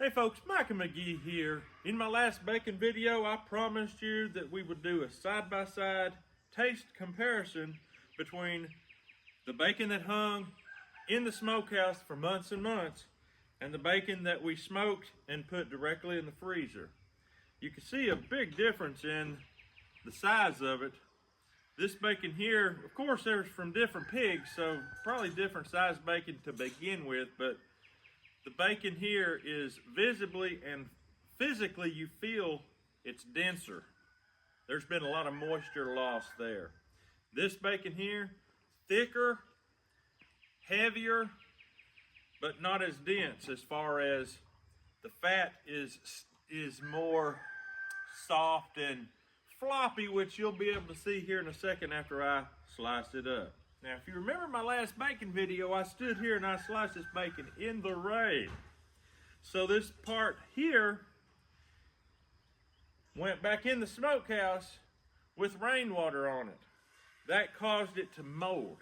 Hey folks, Mike and McGee here. In my last bacon video, I promised you that we would do a side-by-side taste comparison between the bacon that hung in the smokehouse for months and months and the bacon that we smoked and put directly in the freezer. You can see a big difference in the size of it. This bacon here, of course, there's from different pigs, so probably different size bacon to begin with, but the bacon here is visibly and physically you feel it's denser. There's been a lot of moisture loss there. This bacon here, thicker, heavier, but not as dense as far as the fat is more soft and floppy, which you'll be able to see here in a second after I slice it up. Now, if you remember my last bacon video, I stood here and I sliced this bacon in the rain. So this part here went back in the smokehouse with rainwater on it. That caused it to mold.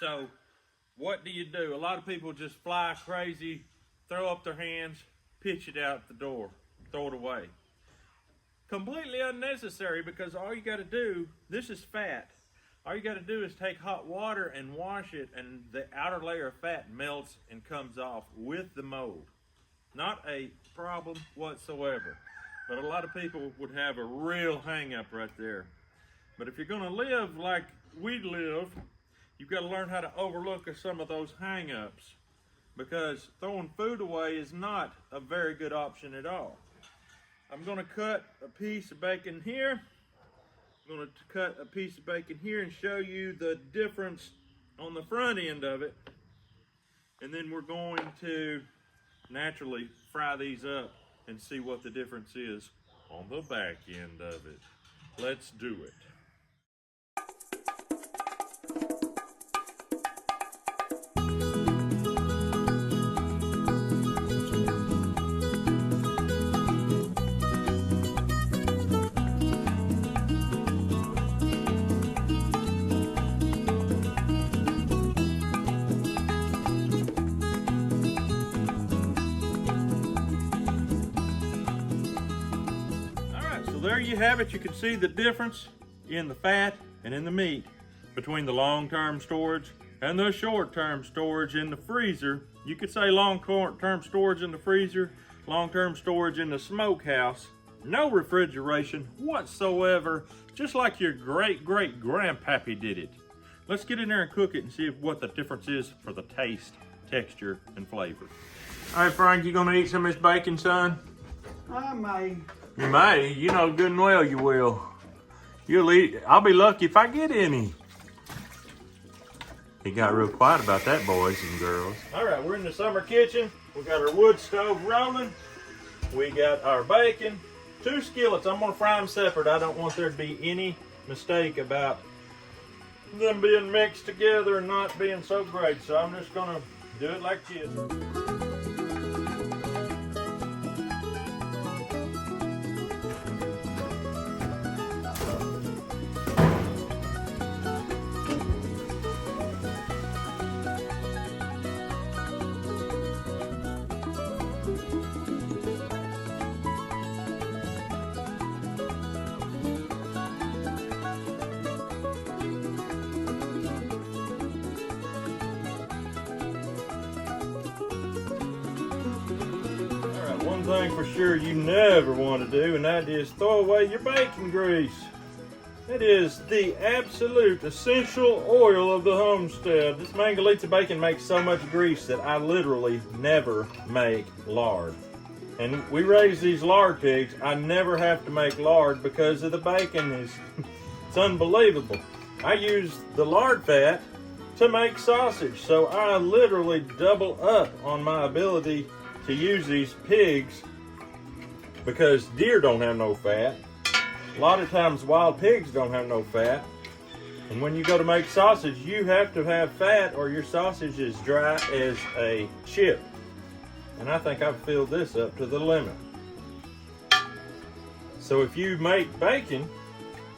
So what do? A lot of people just fly crazy, throw up their hands, pitch it out the door, throw it away. Completely unnecessary, because all you got to do, this is fat. All you got to do is take hot water and wash it, and the outer layer of fat melts and comes off with the mold. Not a problem whatsoever. But a lot of people would have a real hang-up right there. But if you're going to live like we live, you've got to learn how to overlook some of those hang-ups, because throwing food away is not a very good option at all. I'm going to cut a piece of bacon here. I'm going to cut a piece of bacon here and show you the difference on the front end of it. And then we're going to naturally fry these up and see what the difference is on the back end of it. Let's do it. There you have it. You can see the difference in the fat and in the meat between the long-term storage and the short-term storage in the freezer. You could say long-term storage in the freezer, long-term storage in the smokehouse. No refrigeration whatsoever, just like your great-great-grandpappy did it. Let's get in there and cook it and see what the difference is for the taste, texture, and flavor. All right, Frank, you gonna eat some of this bacon, son? I may. You may. You know good and well you will. You'll eat. I'll be lucky if I get any. He got real quiet about that, boys and girls. All right, we're in the summer kitchen. We got our wood stove rolling. We got our bacon. 2 skillets. I'm gonna fry them separate. I don't want there to be any mistake about them being mixed together and not being so great. So I'm just gonna do it like this. One thing for sure you never want to do, and that is throw away your bacon grease. It is the absolute essential oil of the homestead. This Mangalitsa bacon makes so much grease that I literally never make lard. And we raise these lard pigs. I never have to make lard because of the bacon. It's unbelievable. I use the lard fat to make sausage, so I literally double up on my ability to use these pigs, because deer don't have no fat. A lot of times wild pigs don't have no fat. And when you go to make sausage, you have to have fat or your sausage is dry as a chip. And I think I've filled this up to the limit. So if you make bacon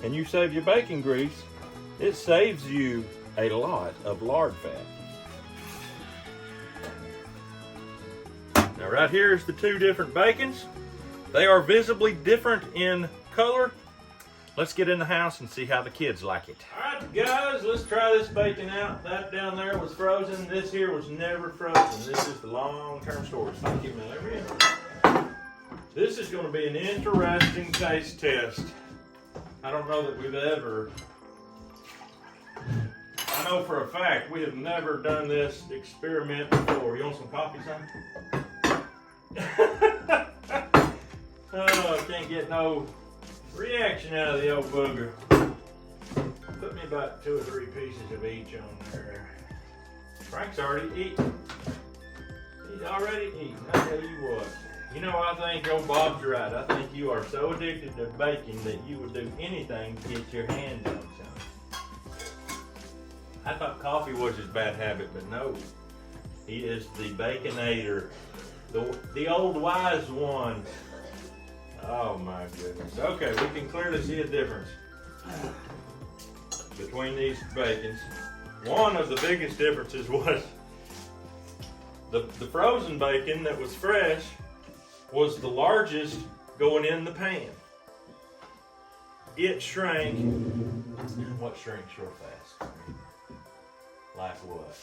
and you save your bacon grease, it saves you a lot of lard fat. Now Now right here is the two different bacons. They are visibly different in color. Let's get in the house and see how the kids like it. All right, guys, let's try this bacon out. That down there was frozen. This here was never frozen. This is the long-term storage. Thank you, man. This is going to be an interesting taste test. I don't know that we've ever... I know for a fact we have never done this experiment before. You want some coffee, son? Oh, I can't get no reaction out of the old booger. Put me about 2 or 3 pieces of each on there. Frank's already eating. He's already eating. I tell you what. You know, I think old Bob's right. I think you are so addicted to bacon that you would do anything to get your hands on some. I thought coffee was his bad habit, but no. He is the baconator. The old wise one. Oh my goodness. Okay, we can clearly see a difference between these bacons. One of the biggest differences was the frozen bacon that was fresh was the largest going in the pan. It shrank. What shrank real fast? Like what?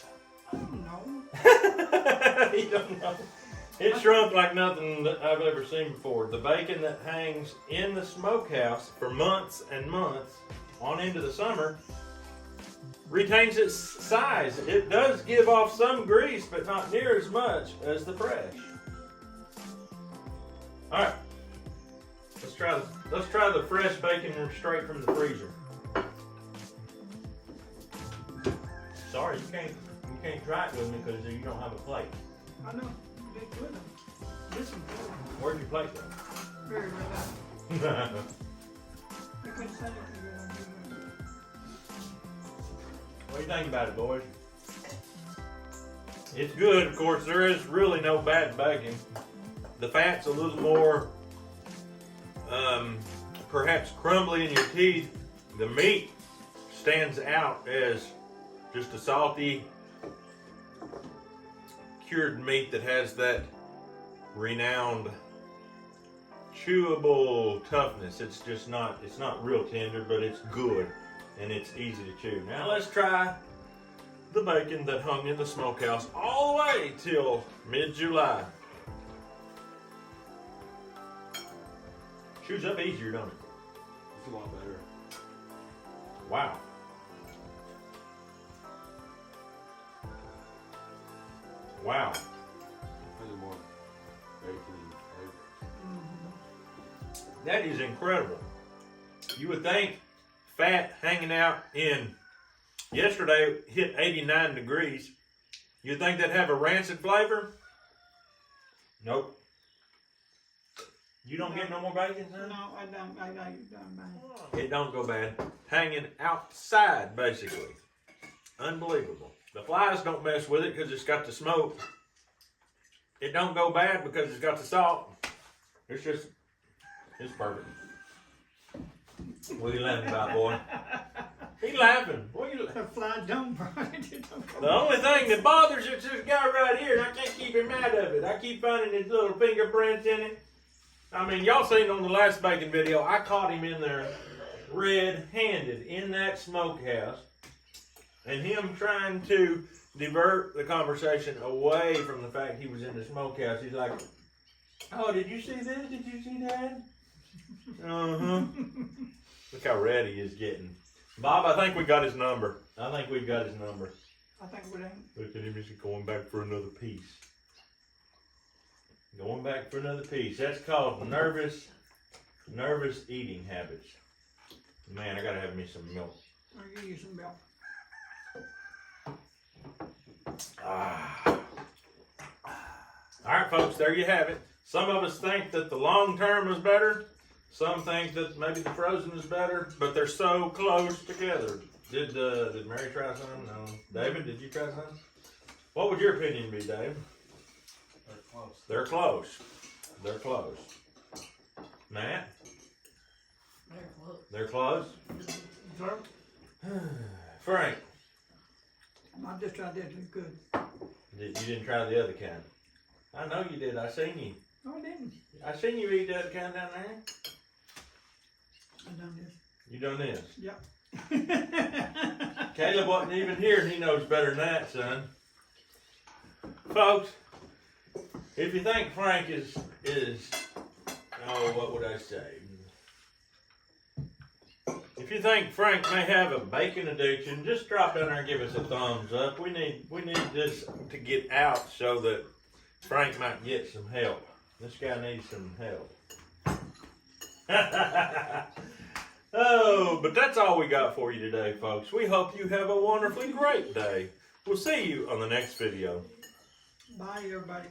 I don't know. You don't know. It shrunk like nothing that I've ever seen before. The bacon that hangs in the smokehouse for months and months on into the summer retains its size. It does give off some grease, but not near as much as the fresh. All right, let's try the fresh bacon straight from the freezer. Sorry, you can't try it with me because you don't have a plate. I know. They put them. This one. Where's your plate go? Very well. I couldn't say it. What do you think about it, boys? It's good, of course. There is really no bad bacon. The fat's a little more, perhaps crumbly in your teeth. The meat stands out as just a salty, cured meat that has that renowned chewable toughness. It's just not, it's not real tender, but it's good and it's easy to chew. Now let's try the bacon that hung in the smokehouse all the way till mid-July. Chews up easier, don't it? It's a lot better. Wow. Wow. There's more bacon and flavor. That is incredible. You would think fat hanging out in, yesterday hit 89 degrees. You'd think that'd have a rancid flavor? Nope. You don't get no more bacon, son? No, I don't. I don't. It don't go bad. Hanging outside, basically. Unbelievable. The flies don't mess with it because it's got the smoke. It don't go bad because it's got the salt. It's just, it's perfect. What are you laughing about, boy? He laughing. What are you laughing? The flies don't burn it. The only thing that bothers it's this guy right here, and I can't keep him out of it. I keep finding his little fingerprints in it. I mean, y'all seen on the last bacon video, I caught him in there red-handed in that smokehouse, and him trying to divert the conversation away from the fact he was in the smokehouse. He's like, oh, did you see this? Did you see that? Uh-huh. Look how red he is getting. Bob, I think we got his number. I think we've got his number. I think we don't. Look at him, he's going back for another piece. Going back for another piece. That's called nervous eating habits. Man, I gotta have me some milk. I'll give you some milk. All right, folks, there you have it. Some of us think that the long term is better. Some think that maybe the frozen is better, but they're so close together. Did Mary try some? No. David, did you try some? What would your opinion be, Dave? They're close. They're close. They're close. Matt? They're close. Sir? Frank? I just tried that. It's good. You didn't try the other kind. I know you did. I seen you. No, I didn't. I seen you eat that kind down there. I done this. You done this. Yep. Caleb wasn't even here and he knows better than that, son. Folks, if you think Frank is oh, what would I say? If you think Frank may have a bacon addiction, just drop down there and give us a thumbs up. We need this to get out so that Frank might get some help. This guy needs some help. Oh, but that's all we got for you today, folks. We hope you have a wonderfully great day. We'll see you on the next video. Bye, everybody.